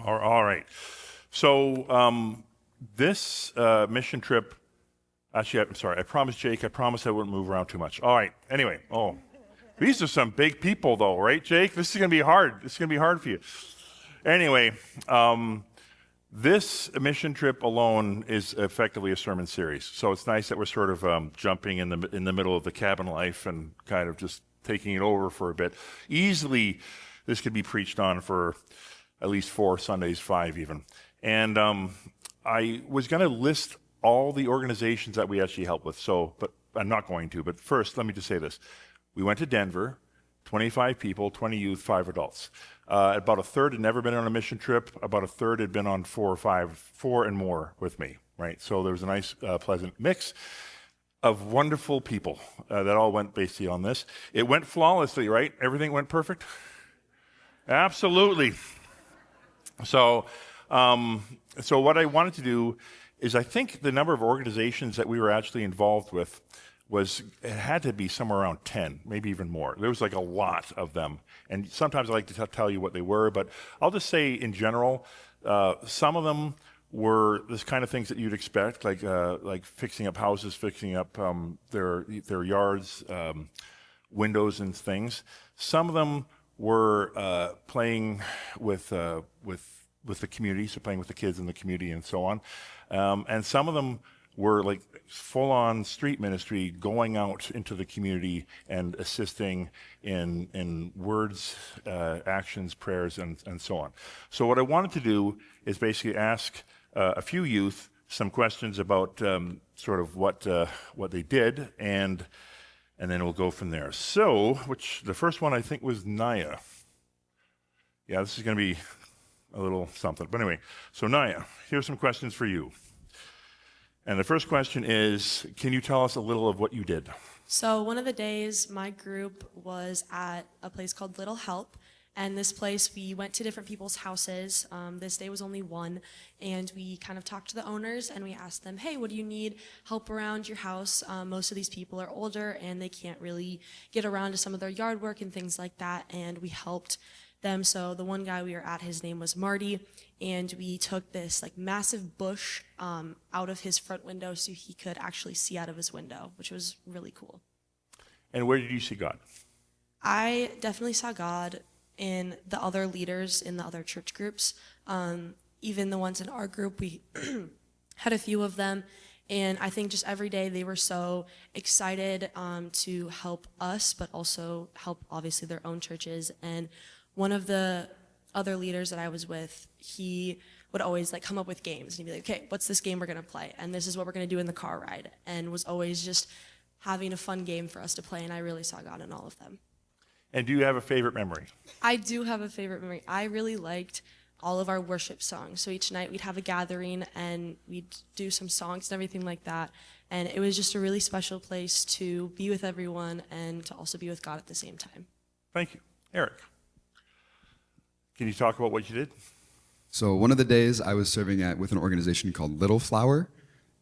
All right. So this mission trip, actually, I'm sorry. I promised Jake. I promised I wouldn't move around too much. All right. Anyway, these are some big people, though, right, Jake? This is going to be hard. This is going to be hard for you. Anyway, this mission trip alone is effectively a sermon series. So it's nice that we're sort of jumping in the middle of the cabin life and kind of just taking it over for a bit. Easily, this could be preached on for at least 4 Sundays, 5 even. And I was going to list all the organizations that we actually help with. So, but I'm not going to. But first, let me just say this: we went to Denver. 25 people, 20 youth, 5 adults. About a third had never been on a mission trip. About a third had been on 4 and more with me, right? So there was a nice, pleasant mix of wonderful people that all went basically on this. It went flawlessly, right? Everything went perfect? Absolutely. So what I wanted to do is, I think the number of organizations that we were actually involved with it had to be somewhere around 10, maybe even more. There was like a lot of them. And sometimes I like to tell you what they were, but I'll just say in general, some of them were this kind of things that you'd expect, like fixing up houses, fixing up their yards, windows and things. Some of them were playing with the community, so playing with the kids in the community and so on. And some of them were like full-on street ministry, going out into the community and assisting in words, actions, prayers, and so on. So what I wanted to do is basically ask a few youth some questions about sort of what they did, and then we'll go from there. So, the first one I think was Naya. Yeah, this is going to be a little something. But anyway, so Naya, here's some questions for you. And the first question is, can you tell us a little of what you did? So one of the days, my group was at a place called Little Help. And this place, we went to different people's houses. This day was only one. And we kind of talked to the owners, and we asked them, hey, what do you need help around your house? Most of these people are older, and they can't really get around to some of their yard work and things like that. And we helped them. So the one guy we were at, his name was Marty, and we took this like massive bush out of his front window so he could actually see out of his window, which was really cool. And where did you see God? I definitely saw God in the other leaders in the other church groups. Even the ones in our group, we had a few of them. And I think just every day they were so excited to help us, but also help obviously their own churches. And one of the other leaders that I was with, he would always like come up with games, and he'd be like, okay, what's this game we're gonna play? And this is what we're gonna do in the car ride. And was always just having a fun game for us to play, and I really saw God in all of them. And do you have a favorite memory? I do have a favorite memory. I really liked all of our worship songs. So each night we'd have a gathering, and we'd do some songs and everything like that. And it was just a really special place to be with everyone and to also be with God at the same time. Thank you. Eric, can you talk about what you did? So one of the days I was serving with an organization called Little Flower,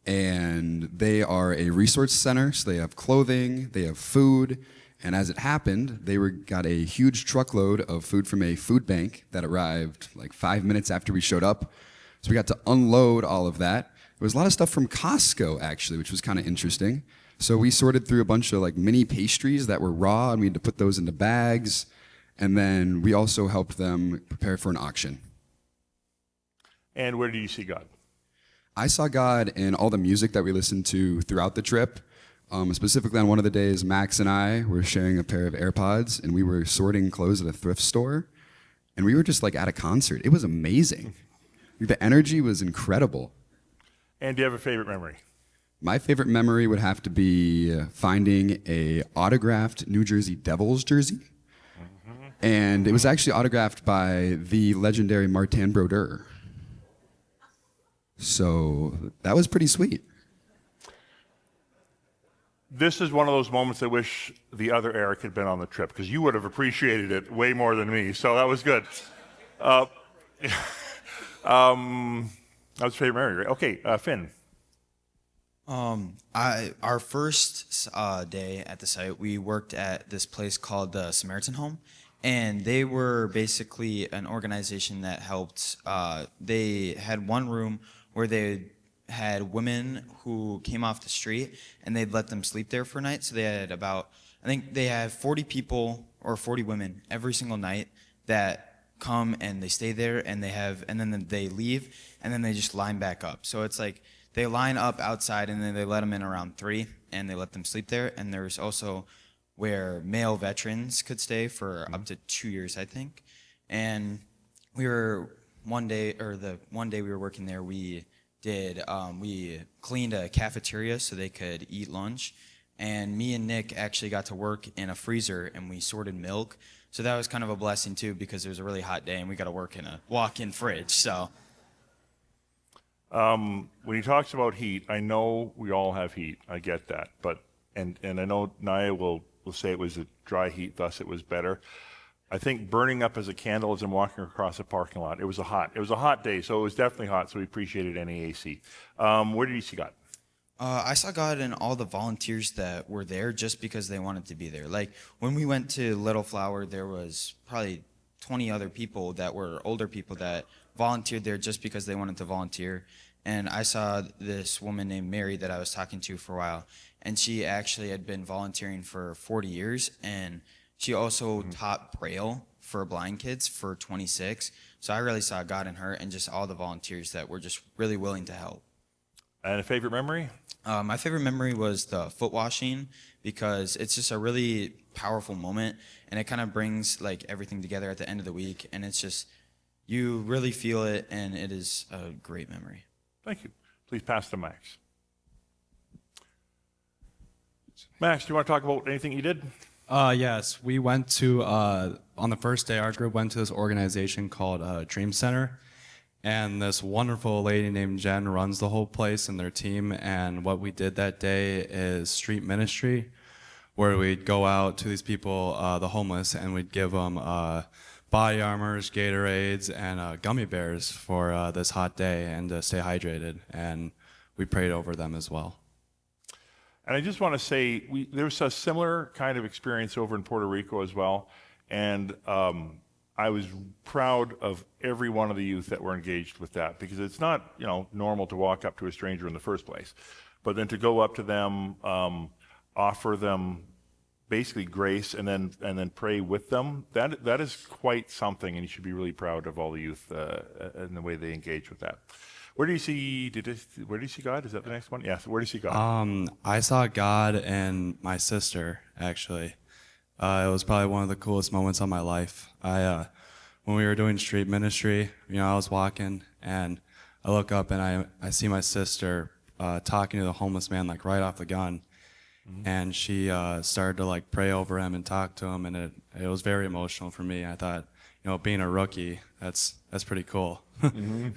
and they are a resource center. So they have clothing, they have food, and as it happened, they got a huge truckload of food from a food bank that arrived like 5 minutes after we showed up. So we got to unload all of that. There was a lot of stuff from Costco, actually, which was kind of interesting. So we sorted through a bunch of like mini pastries that were raw, and we had to put those into bags. And then we also helped them prepare for an auction. And where did you see God? I saw God in all the music that we listened to throughout the trip. Specifically on one of the days, Max and I were sharing a pair of AirPods, and we were sorting clothes at a thrift store. And we were just like at a concert. It was amazing. The energy was incredible. And do you have a favorite memory? My favorite memory would have to be finding a autographed New Jersey Devils jersey. And it was actually autographed by the legendary Martin Brodeur. So that was pretty sweet. This is one of those moments I wish the other Eric had been on the trip, because you would have appreciated it way more than me. So that was good. That was favorite memory, right? Okay, Finn. Our first day at the site, we worked at this place called the Samaritan Home, And they were basically an organization that helped. They had one room where they had women who came off the street and they'd let them sleep there for a night. So they had about, I think they have 40 people or 40 women every single night that come and they stay there and then they leave and then they just line back up. So it's like they line up outside and then they let them in around 3 and they let them sleep there. And there's also where male veterans could stay for up to 2 years, I think. And we were the one day we were working there, we cleaned a cafeteria so they could eat lunch. And me and Nick actually got to work in a freezer and we sorted milk. So that was kind of a blessing too, because it was a really hot day and we got to work in a walk-in fridge. So when he talks about heat, I know we all have heat. I get that, but and I know Naya will say it was a dry heat, thus it was better. I think burning up as a candle as I'm walking across a parking lot. It was a hot day, so it was definitely hot. So we appreciated any AC. Where did you see God? I saw God in all the volunteers that were there just because they wanted to be there. Like when we went to Little Flower, there was probably 20 other people that were older people that volunteered there just because they wanted to volunteer. And I saw this woman named Mary that I was talking to for a while, and she actually had been volunteering for 40 years, and she also taught Braille for blind kids for 26. So I really saw God in her and just all the volunteers that were just really willing to help. And a favorite memory? My favorite memory was the foot washing, because it's just a really powerful moment, and it kind of brings like everything together at the end of the week, and it's just, you really feel it, and it is a great memory. Thank you. Please pass to Max. Max, do you want to talk about anything you did? Yes, we went to, on the first day, our group went to this organization called Dream Center, and this wonderful lady named Jen runs the whole place and their team, and what we did that day is street ministry, where we'd go out to these people, the homeless, and we'd give them body armors, Gatorades, and gummy bears for this hot day and to stay hydrated, and we prayed over them as well. And I just want to say, there was a similar kind of experience over in Puerto Rico as well. And I was proud of every one of the youth that were engaged with that, because it's not, normal to walk up to a stranger in the first place. But then to go up to them, offer them basically grace, and then pray with them, that is quite something, and you should be really proud of all the youth and the way they engage with that. Where do you see God? Is that the next one? Yes. Where do you see God? I saw God and my sister, actually. It was probably one of the coolest moments of my life. When we were doing street ministry, I was walking and I look up and I see my sister talking to the homeless man like right off the gun. Mm-hmm. And she started to like pray over him and talk to him, and it was very emotional for me. I thought, being a rookie, that's pretty cool. Mm-hmm.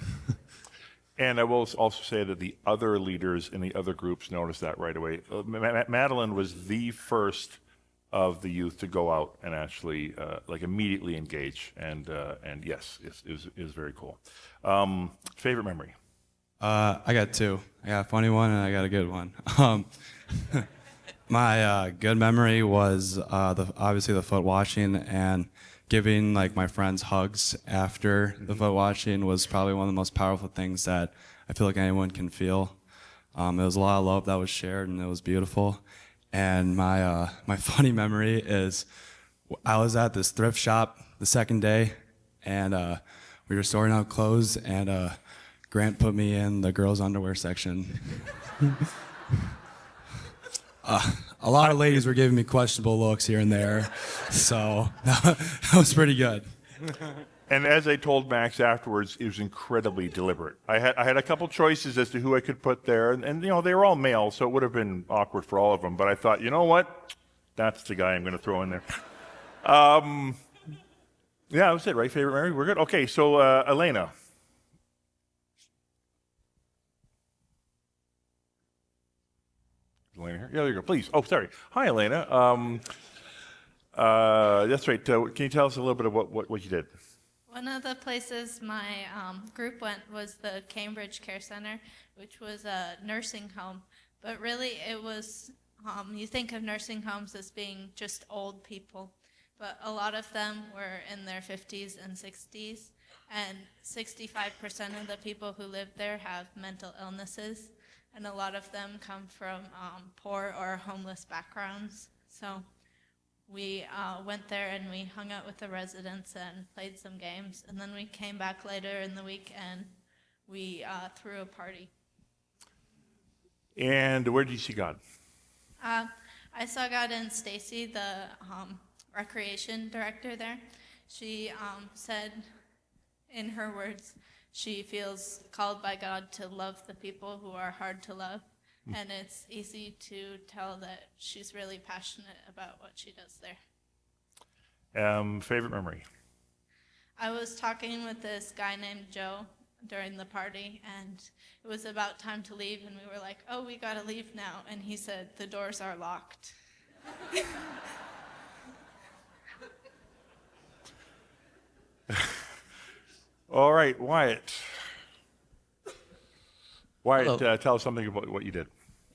And I will also say that the other leaders in the other groups noticed that right away. Madeline was the first of the youth to go out and actually immediately engage, and yes, it was very cool. Favorite memory? I got two. I got a funny one and I got a good one. My good memory was obviously the foot washing, and giving my friends hugs after the foot washing was probably one of the most powerful things that I feel like anyone can feel. It was a lot of love that was shared, and it was beautiful. And my funny memory is I was at this thrift shop the second day, and we were sorting out clothes, and Grant put me in the girls' underwear section. A lot of ladies were giving me questionable looks here and there, so that was pretty good. And as I told Max afterwards, it was incredibly deliberate. I had a couple choices as to who I could put there, and they were all male, so it would have been awkward for all of them. But I thought, you know what? That's the guy I'm going to throw in there. Yeah, that was it, right? Favorite memory? We're good? Okay, so Elena. Elena here? Yeah, there you go. Please. Oh, sorry. Hi, Elena. That's right. Can you tell us a little bit of what you did? One of the places my group went was the Cambridge Care Center, which was a nursing home. But really it was, you think of nursing homes as being just old people. but a lot of them were in their 50s and 60s, and 65% of the people who live there have mental illnesses, and a lot of them come from poor or homeless backgrounds. So we went there and we hung out with the residents and played some games, and then we came back later in the week and we threw a party. And where did you see God? I saw God in Stacy, the recreation director there. She said, in her words, she feels called by God to love the people who are hard to love. And it's easy to tell that she's really passionate about what she does there. Favorite memory? I was talking with this guy named Joe during the party, and it was about time to leave, and we were like, oh, we gotta leave now. And he said, the doors are locked. All right, Wyatt. Wyatt, Hello. tell us something about what you did.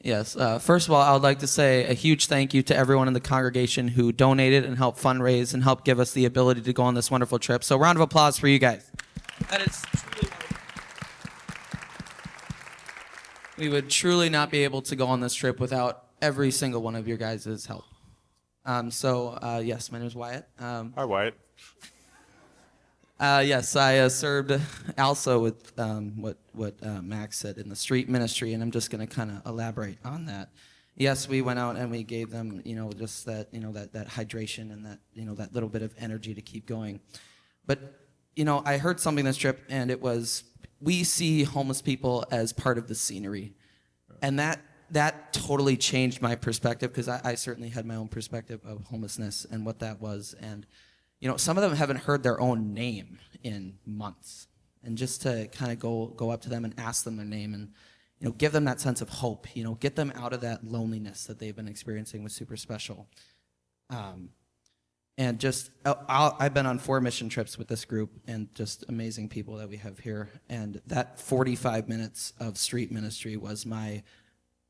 Yes. First of all, I would like to say a huge thank you to everyone in the congregation who donated and helped fundraise and helped give us the ability to go on this wonderful trip. So round of applause for you guys. That is truly we would truly not be able to go on this trip without every single one of your guys' help. Yes, my name is Wyatt. Hi, Wyatt. Yes, I served also with what Max said in the street ministry, and I'm just going to kind of elaborate on that. Yes, we went out and we gave them, just that, that hydration and that, that little bit of energy to keep going. But, I heard something this trip, and it was, we see homeless people as part of the scenery. And that totally changed my perspective, because I certainly had my own perspective of homelessness and what that was. And some of them haven't heard their own name in months. And just to kind of go up to them and ask them their name and, give them that sense of hope, get them out of that loneliness that they've been experiencing was super special. And just, I've been on 4 mission trips with this group, and just amazing people that we have here. And that 45 minutes of street ministry was my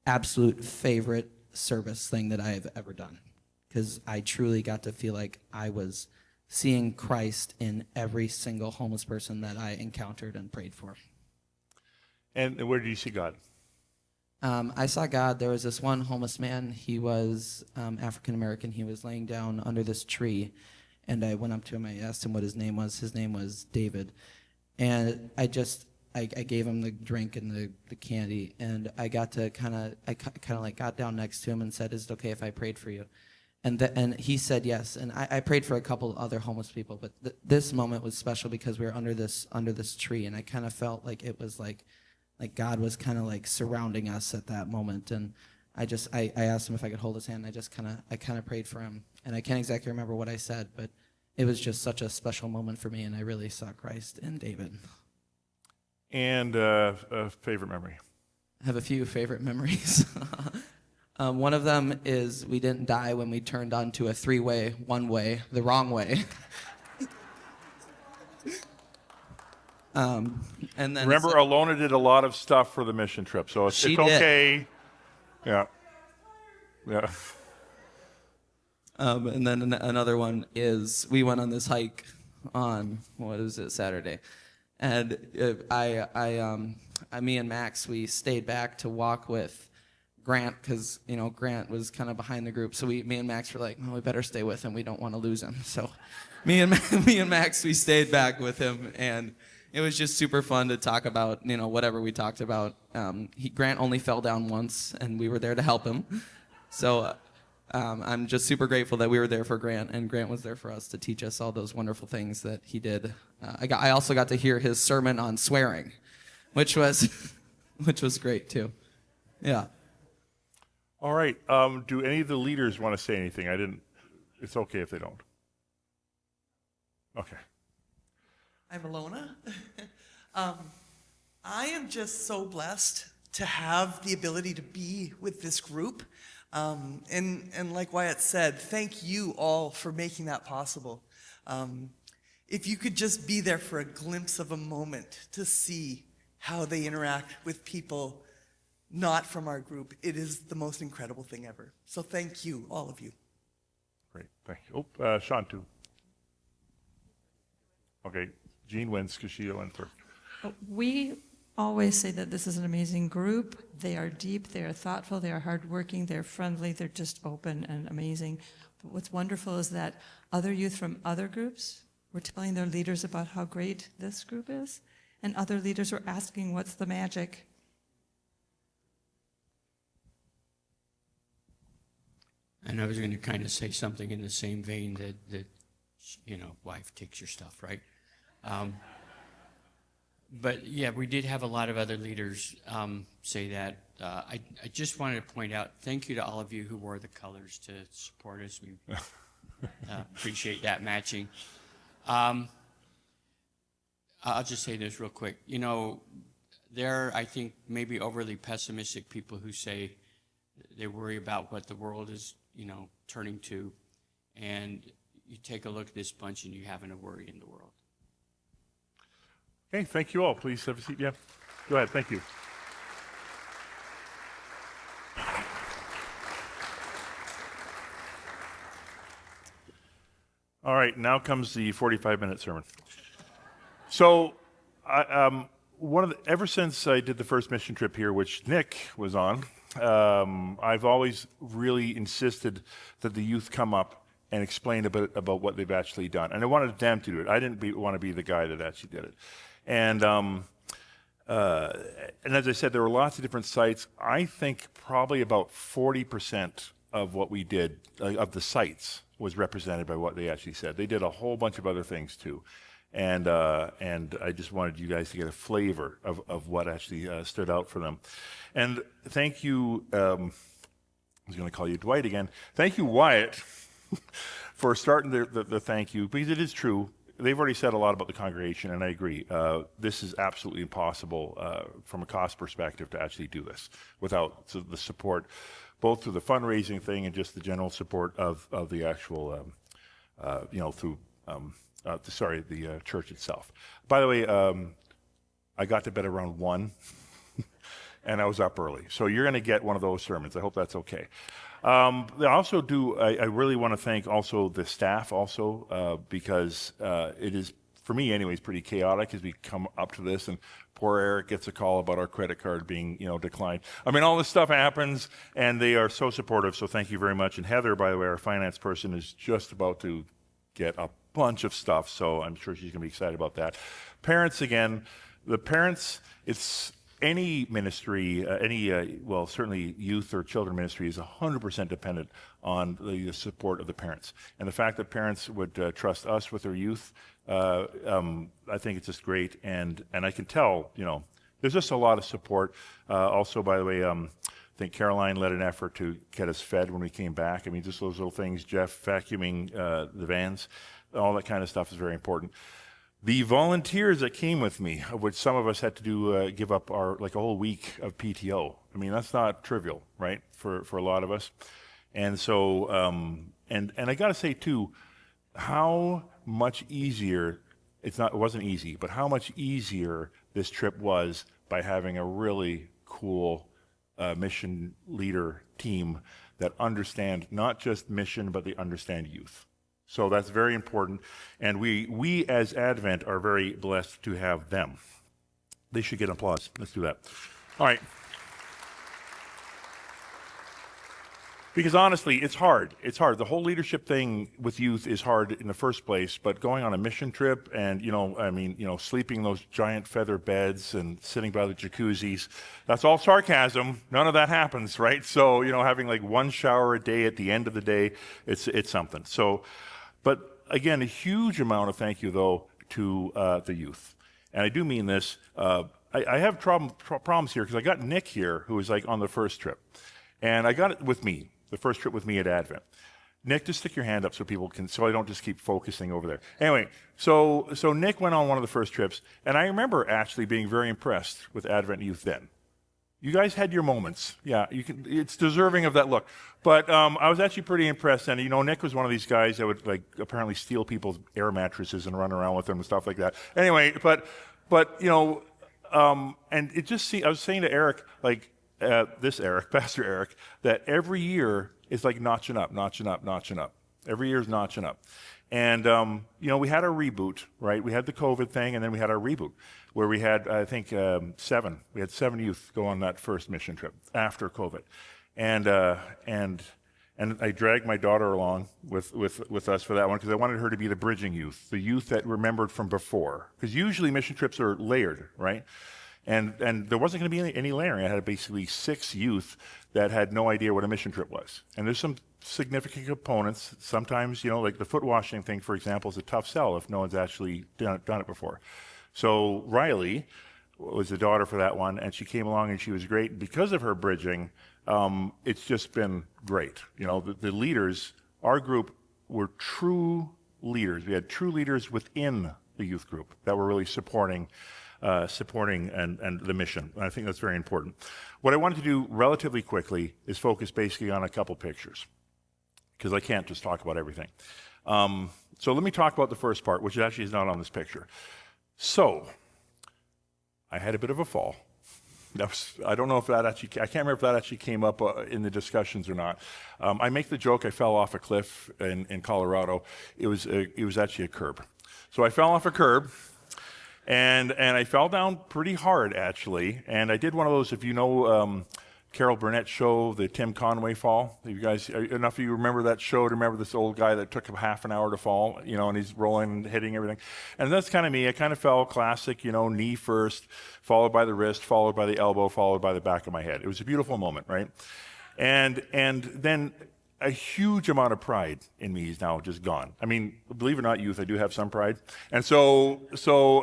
absolute favorite service thing that I have ever done, because I truly got to feel like I was seeing Christ in every single homeless person that I encountered and prayed for. And where did you see God? I saw God. There was this one homeless man. He was African American. He was laying down under this tree, and I went up to him. I asked him what his name was. His name was David, and I gave him the drink and the candy, and I got to kind of like got down next to him and said, "Is it okay if I prayed for you?" And he said yes. And I prayed for a couple other homeless people, but this moment was special because we were under this tree, and I kind of felt like it was like God was kind of like surrounding us at that moment. And I asked him if I could hold his hand. I kind of prayed for him, and I can't exactly remember what I said, but it was just such a special moment for me, and I really saw Christ in David. And a favorite memory? I have a few favorite memories. One of them is we didn't die when we turned onto a 3-way, one-way, the wrong way. And then Remember, Alona did a lot of stuff for the mission trip, so it's She okay. Yeah. Yeah. And then another one is we went on this hike on, Saturday. And me and Max, we stayed back to walk with Grant, because Grant was kind of behind the group. So me and Max were like, well, we better stay with him. We don't want to lose him. So me and Max, we stayed back with him, and it was just super fun to talk about whatever we talked about. Grant only fell down once, and we were there to help him. So I'm just super grateful that we were there for Grant, and Grant was there for us to teach us all those wonderful things that he did. I also got to hear his sermon on swearing, which was great too. Yeah. All right. Do any of the leaders want to say anything? It's okay if they don't. Okay. I'm Alona. I am just so blessed to have the ability to be with this group. And like Wyatt said, thank you all for making that possible. If you could just be there for a glimpse of a moment to see how they interact with people not from our group, it is the most incredible thing ever. So thank you, all of you. Great, thank you. Oh, Sean, too. Okay, Jean wins because she went first. We always say that this is an amazing group. They are deep, they are thoughtful, they are hardworking, they're friendly, they're just open and amazing. But what's wonderful is that other youth from other groups were telling their leaders about how great this group is, and other leaders were asking, what's the magic? And I was going to kind of say something in the same vein that wife takes your stuff, right? But yeah, we did have a lot of other leaders say that. I just wanted to point out, thank you to all of you who wore the colors to support us. We appreciate that matching. I'll just say this real quick. There are, I think, maybe overly pessimistic people who say they worry about what the world is, turning to. And you take a look at this bunch and you haven't a worry in the world. Okay, thank you all. Please have a seat. Yeah, go ahead. Thank you. All right, now comes the 45-minute sermon. So, ever since I did the first mission trip here, which Nick was on, I've always really insisted that the youth come up and explain a bit about what they've actually done. And I wanted them to do it. I didn't want to be the guy that actually did it. And as I said, there were lots of different sites. I think probably about 40% of what we did, of the sites, was represented by what they actually said. They did a whole bunch of other things too. And I just wanted you guys to get a flavor of what actually stood out for them. And thank you, I was going to call you Dwight again. Thank you, Wyatt, for starting the thank you, because it is true. They've already said a lot about the congregation, and I agree. This is absolutely impossible from a cost perspective to actually do this without the support, both through the fundraising thing and just the general support of the actual, through the church itself. By the way, I got to bed around 1, and I was up early. So you're going to get one of those sermons. I hope that's okay. I really want to thank also the staff also, because it is, for me anyways, pretty chaotic as we come up to this, and poor Eric gets a call about our credit card being, declined. I mean, all this stuff happens, and they are so supportive, so thank you very much. And Heather, by the way, our finance person, is just about to get a bunch of stuff, so I'm sure she's going to be excited about that. Parents, again, the parents, it's any ministry, certainly youth or children ministry is 100% dependent on the support of the parents. And the fact that parents would trust us with their youth, I think it's just great. And I can tell, there's just a lot of support. Also, by the way, I think Caroline led an effort to get us fed when we came back. I mean, just those little things, Jeff vacuuming the vans, all that kind of stuff is very important. The volunteers that came with me, of which some of us had to do give up a whole week of PTO. I mean, that's not trivial, right, for a lot of us. And so, and I got to say too, how much easier, it wasn't easy, but how much easier this trip was by having a really cool mission leader team that understand not just mission, but they understand youth. So that's very important, and we as Advent are very blessed to have them. They should get applause. Let's do that. All right. Because honestly, it's hard. It's hard. The whole leadership thing with youth is hard in the first place, but going on a mission trip and, sleeping in those giant feather beds and sitting by the jacuzzis, that's all sarcasm. None of that happens, right? So, having one shower a day at the end of the day, it's something. So, but again, a huge amount of thank you, though, to the youth. And I do mean this. I have problems here because I got Nick here, who was on the first trip. And I got it with me, the first trip with me at Advent. Nick, just stick your hand up so people can, so I don't just keep focusing over there. Anyway, so Nick went on one of the first trips, and I remember actually being very impressed with Advent youth then. You guys had your moments. Yeah, it's deserving of that look. But I was actually pretty impressed. And, Nick was one of these guys that would, apparently steal people's air mattresses and run around with them and stuff like that. Anyway, but and it just I was saying to Eric, Pastor Eric, that every year is notching up. Every year is notching up. And, we had our reboot, right? We had the COVID thing, and then we had our reboot, where we had, I think, 7. We had 7 youth go on that first mission trip after COVID. And I dragged my daughter along with us for that one because I wanted her to be the bridging youth, the youth that remembered from before. Because usually mission trips are layered, right? And there wasn't going to be any layering. I had basically 6 youth that had no idea what a mission trip was. And there's some significant components. Sometimes, like the foot washing thing, for example, is a tough sell if no one's actually done it before. So Riley was the daughter for that one, and she came along and she was great. Because of her bridging, it's just been great. The leaders, our group were true leaders. We had true leaders within the youth group that were really supporting and the mission. And I think that's very important. What I wanted to do relatively quickly is focus basically on a couple pictures, because I can't just talk about everything. So let me talk about the first part, which actually is not on this picture. So I had a bit of a fall. I don't know if that actually, I can't remember if that actually came up in the discussions or not. I make the joke I fell off a cliff in Colorado. It was actually a curb. So I fell off a curb, and I fell down pretty hard actually. And I did one of those, if you know Carol Burnett's show, the Tim Conway fall. You guys, enough of you remember that show to remember this old guy that took him half an hour to fall, and he's rolling and hitting everything. And that's kind of me. I kind of fell classic, knee first, followed by the wrist, followed by the elbow, followed by the back of my head. It was a beautiful moment, right? And then a huge amount of pride in me is now just gone. I mean, believe it or not, youth, I do have some pride. And so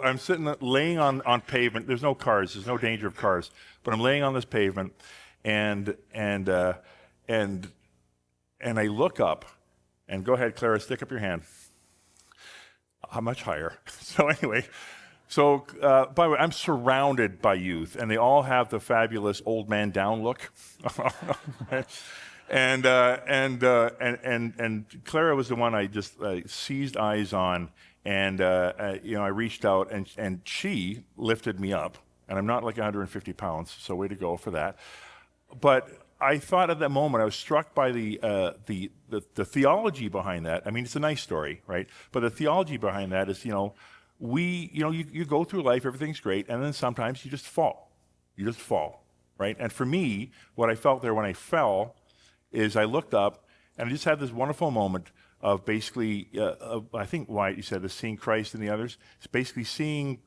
I'm laying on pavement. There's no cars. There's no danger of cars. But I'm laying on this pavement. And I look up, and go ahead, Clara, stick up your hand. How much higher? So anyway, by the way, I'm surrounded by youth, and they all have the fabulous old man down look. and Clara was the one I just seized eyes on, and I reached out, and she lifted me up, and I'm not like 150 pounds, so way to go for that. But I thought at that moment, I was struck by the theology behind that. I mean, it's a nice story, right? But the theology behind that is, you go through life, everything's great, and then sometimes you just fall. You just fall, right? And for me, what I felt there when I fell is I looked up, and I just had this wonderful moment of basically, I think Wyatt, you said, is seeing Christ in the others. It's basically seeing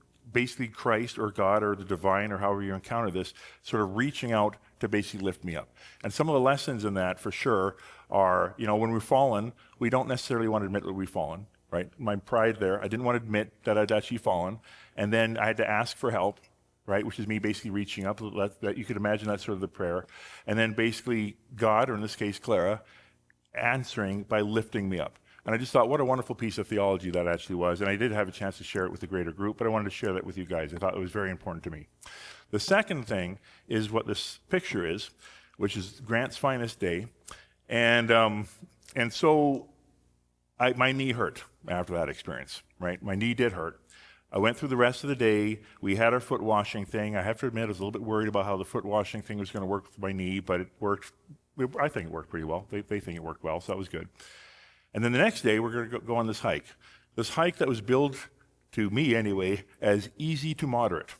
Christ or God or the divine or however you encounter this, sort of reaching out to basically lift me up. And some of the lessons in that, for sure, are, when we've fallen, we don't necessarily want to admit that we've fallen, right? My pride there, I didn't want to admit that I'd actually fallen. And then I had to ask for help, right? Which is me basically reaching up. That you could imagine that's sort of the prayer. And then basically God, or in this case, Clara, answering by lifting me up. And I just thought, what a wonderful piece of theology that actually was. And I did have a chance to share it with the greater group, but I wanted to share that with you guys. I thought it was very important to me. The second thing is what this picture is, which is Grant's finest day. And so my knee hurt after that experience, right? My knee did hurt. I went through the rest of the day. We had our foot washing thing. I have to admit, I was a little bit worried about how the foot washing thing was going to work with my knee, but it worked. I think it worked pretty well. They think it worked well, so that was good. And then the next day, we're going to go on this hike. This hike that was billed, to me anyway, as easy to moderate.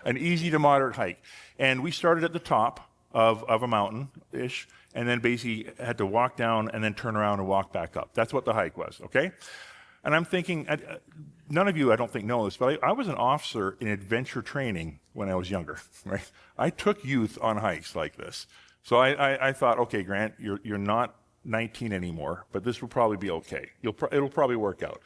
An easy to moderate hike. And we started at the top of a mountain-ish, and then basically had to walk down and then turn around and walk back up. That's what the hike was, okay? And I'm thinking, none of you, I don't think, know this, but I was an officer in adventure training when I was younger, right? I took youth on hikes like this. So I thought, okay, Grant, you're not 19 anymore, but this will probably be okay. It'll probably work out.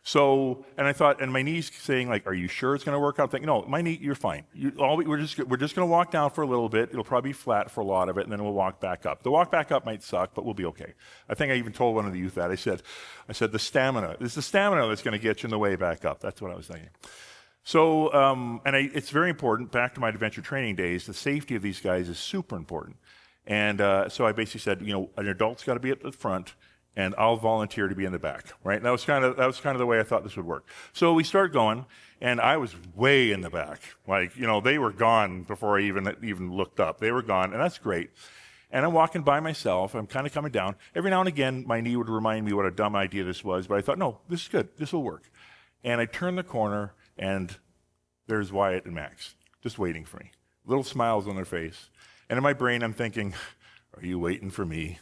So, and I thought, and my knee's saying, like, are you sure it's going to work out? I'm thinking, no, my knee, you're fine. We're just going to walk down for a little bit. It'll probably be flat for a lot of it, and then we'll walk back up. The walk back up might suck, but we'll be okay. I think I even told one of the youth that. I said, the stamina. It's the stamina that's going to get you in the way back up. That's what I was thinking. So, it's very important, back to my adventure training days, the safety of these guys is super important. And so I basically said, an adult's got to be at the front, and I'll volunteer to be in the back, right? And that was kind of the way I thought this would work. So we started going, and I was way in the back. Like, they were gone before I even looked up. They were gone, and that's great. And I'm walking by myself. I'm kind of coming down. Every now and again, my knee would remind me what a dumb idea this was, but I thought, no, this is good. This will work. And I turn the corner, and there's Wyatt and Max just waiting for me. Little smiles on their face. And in my brain, I'm thinking, are you waiting for me?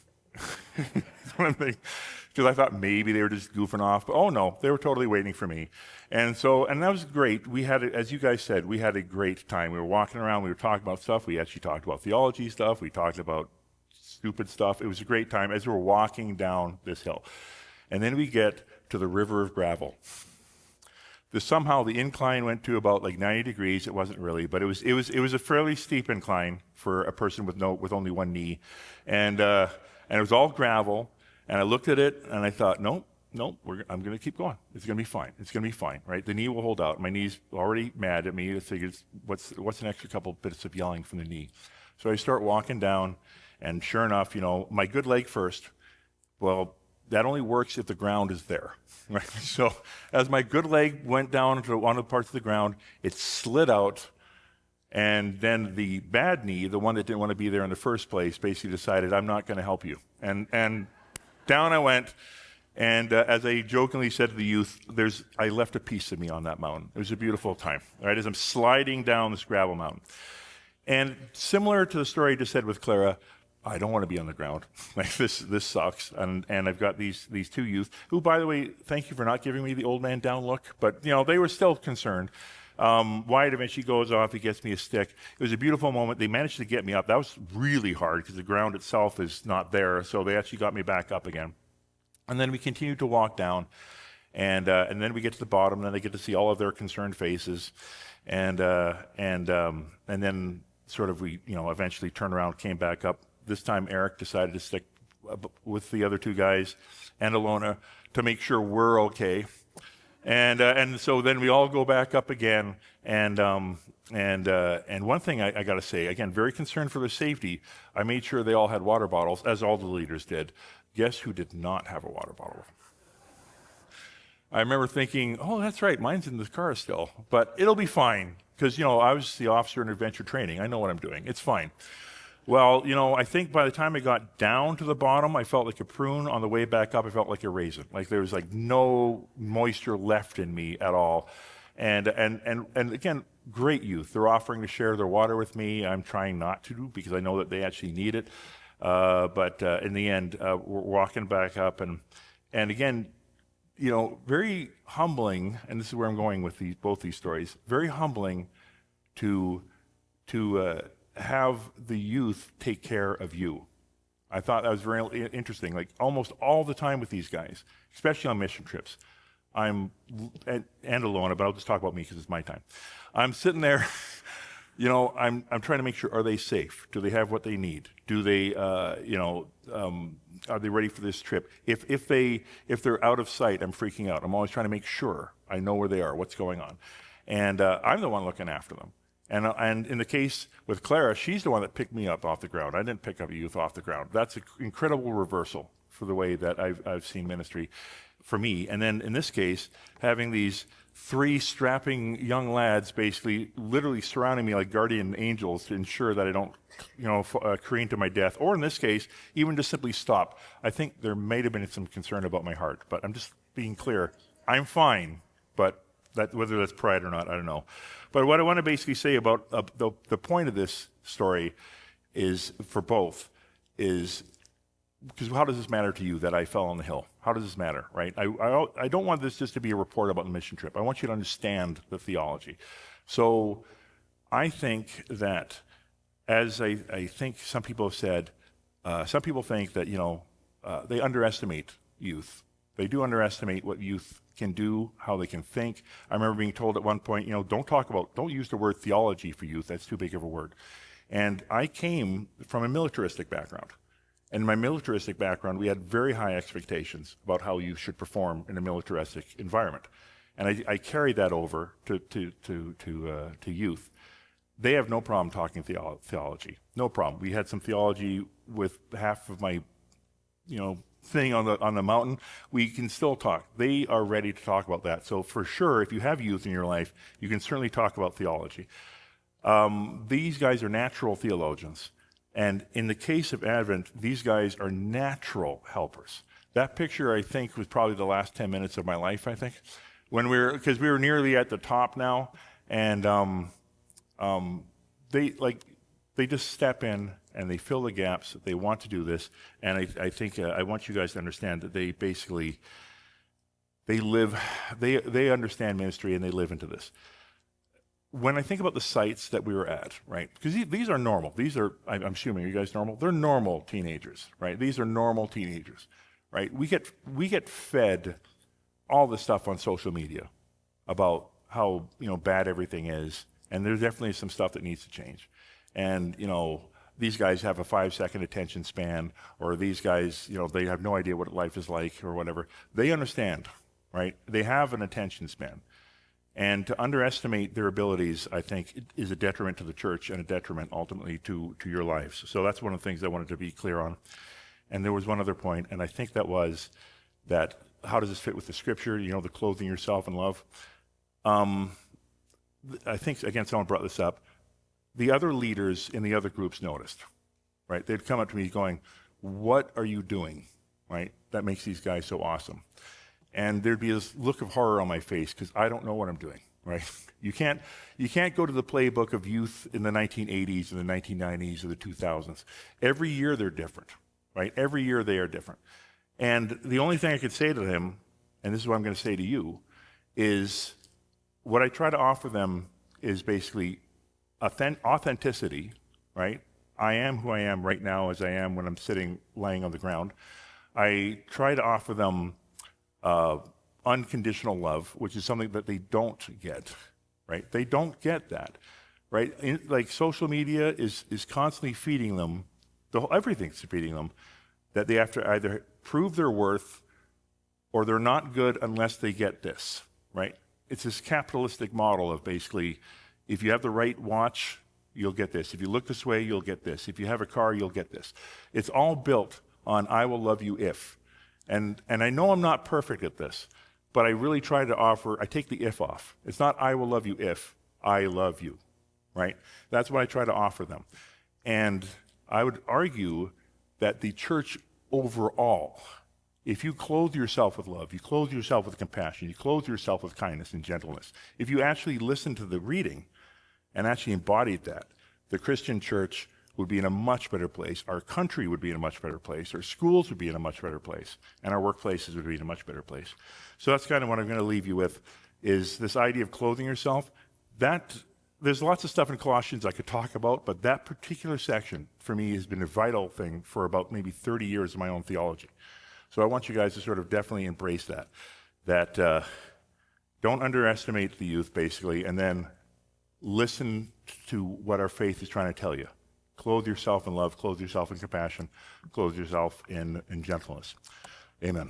That's what I'm thinking. Because I thought maybe they were just goofing off. But oh, no, they were totally waiting for me. And that was great. We had, as you guys said, we had a great time. We were walking around. We were talking about stuff. We actually talked about theology stuff. We talked about stupid stuff. It was a great time as we were walking down this hill. And then we get to the river of gravel. Somehow the incline went to about like 90 degrees. It wasn't really, but it was a fairly steep incline for a person with only one knee. And it was all gravel. And I looked at it, and I thought, nope, I'm going to keep going. It's going to be fine. It's going to be fine, right? The knee will hold out. My knee's already mad at me. I figured, what's an extra couple bits of yelling from the knee? So I start walking down, and sure enough, my good leg first. Well, that only works if the ground is there, right? So as my good leg went down into one of the parts of the ground, it slid out. And then the bad knee, the one that didn't want to be there in the first place, basically decided, I'm not going to help you. And down I went, and as I jokingly said to the youth, I left a piece of me on that mountain. It was a beautiful time, right, as I'm sliding down this gravel mountain. And similar to the story I just said with Clara, I don't want to be on the ground. Like this sucks. And I've got these two youth, who, by the way, thank you for not giving me the old man down look, but they were still concerned. Wyatt eventually goes off. He gets me a stick. It was a beautiful moment. They managed to get me up. That was really hard because the ground itself is not there. So they actually got me back up again. And then we continued to walk down, and then we get to the bottom. And then they get to see all of their concerned faces, and then sort of we eventually turned around, came back up. This time Eric decided to stick with the other two guys and Alona to make sure we're okay. And so then we all go back up again, and one thing I got to say, again, very concerned for their safety, I made sure they all had water bottles, as all the leaders did. Guess who did not have a water bottle? I remember thinking, oh, that's right, mine's in the car still, but it'll be fine, because, I was the officer in adventure training. I know what I'm doing. It's fine. Well, I think by the time I got down to the bottom, I felt like a prune. On the way back up, I felt like a raisin. Like there was like no moisture left in me at all. And again, great youth. They're offering to share their water with me. I'm trying not to, because I know that they actually need it. But in the end, we're walking back up, and again, very humbling. And this is where I'm going with both these stories. Very humbling to have the youth take care of you. I thought that was very interesting. Like almost all the time with these guys, especially on mission trips, and Alona, but I'll just talk about me because it's my time. I'm sitting there, I'm trying to make sure, are they safe? Do they have what they need? Do they, are they ready for this trip? If they're out of sight, I'm freaking out. I'm always trying to make sure I know where they are, what's going on, and I'm the one looking after them. And in the case with Clara, she's the one that picked me up off the ground. I didn't pick up a youth off the ground. That's an incredible reversal for the way that I've seen ministry for me. And then in this case, having these 3 strapping young lads basically literally surrounding me like guardian angels to ensure that I don't careen to my death, or in this case, even just simply stop. I think there may have been some concern about my heart, but I'm just being clear. I'm fine, but whether that's pride or not, I don't know. But what I want to basically say about the point of this story is, for both, is because how does this matter to you that I fell on the hill? How does this matter, right? I don't want this just to be a report about the mission trip. I want you to understand the theology. So I think that, as I think some people have said, some people think that, they underestimate youth. They do underestimate what youth can do, how they can think. I remember being told at one point, don't use the word theology for youth. That's too big of a word. And I came from a militaristic background. And in my militaristic background, we had very high expectations about how you should perform in a militaristic environment. And I carried that over to youth. They have no problem talking theology. No problem. We had some theology with half of my, thing on the mountain. We can still talk. They are ready to talk about that. So for sure, if you have youth in your life, you can certainly talk about theology. These guys are natural theologians. And in the case of Advent, these guys are natural helpers. That picture, I think, was probably the last 10 minutes of my life, I think, because we were nearly at the top now, and they just step in and they fill the gaps. They want to do this, and I think I want you guys to understand that they basically they understand ministry and they live into this. When I think about the sites that we were at, right, because these are normal. These are, I'm assuming, are you guys normal? They're normal teenagers, right? These are normal teenagers, right? We get fed all this stuff on social media about how, bad everything is, and there's definitely some stuff that needs to change. And, these guys have a 5-second attention span, or these guys, they have no idea what life is like or whatever. They understand, right? They have an attention span. And to underestimate their abilities, I think, is a detriment to the church and a detriment ultimately to your lives. So that's one of the things I wanted to be clear on. And there was one other point, and I think that was that how does this fit with the scripture, the clothing yourself in love? I think, again, someone brought this up. The other leaders in the other groups noticed, right? They'd come up to me going, what are you doing, right? That makes these guys so awesome. And there'd be this look of horror on my face because I don't know what I'm doing, right? You can't go to the playbook of youth in the 1980s and the 1990s or the 2000s. Every year they're different, right? Every year they are different. And the only thing I could say to them, and this is what I'm going to say to you, is what I try to offer them is basically authenticity, right? I am who I am right now as I am when I'm laying on the ground. I try to offer them unconditional love, which is something that they don't get, right? They don't get that, right? Like social media is constantly feeding them, everything's feeding them, that they have to either prove their worth or they're not good unless they get this, right? It's this capitalistic model of basically, if you have the right watch, you'll get this. If you look this way, you'll get this. If you have a car, you'll get this. It's all built on I will love you if. And I know I'm not perfect at this, but I really try to offer, I take the if off. It's not I will love you if, I love you, right? That's what I try to offer them. And I would argue that the church overall, if you clothe yourself with love, you clothe yourself with compassion, you clothe yourself with kindness and gentleness, if you actually listen to the reading and actually embodied that, the Christian church would be in a much better place, our country would be in a much better place, our schools would be in a much better place, and our workplaces would be in a much better place. So that's kind of what I'm going to leave you with, is this idea of clothing yourself. There's lots of stuff in Colossians I could talk about, but that particular section, for me, has been a vital thing for about maybe 30 years of my own theology. So I want you guys to sort of definitely embrace that don't underestimate the youth, basically, and then listen to what our faith is trying to tell you. Clothe yourself in love, clothe yourself in compassion, clothe yourself in gentleness. Amen.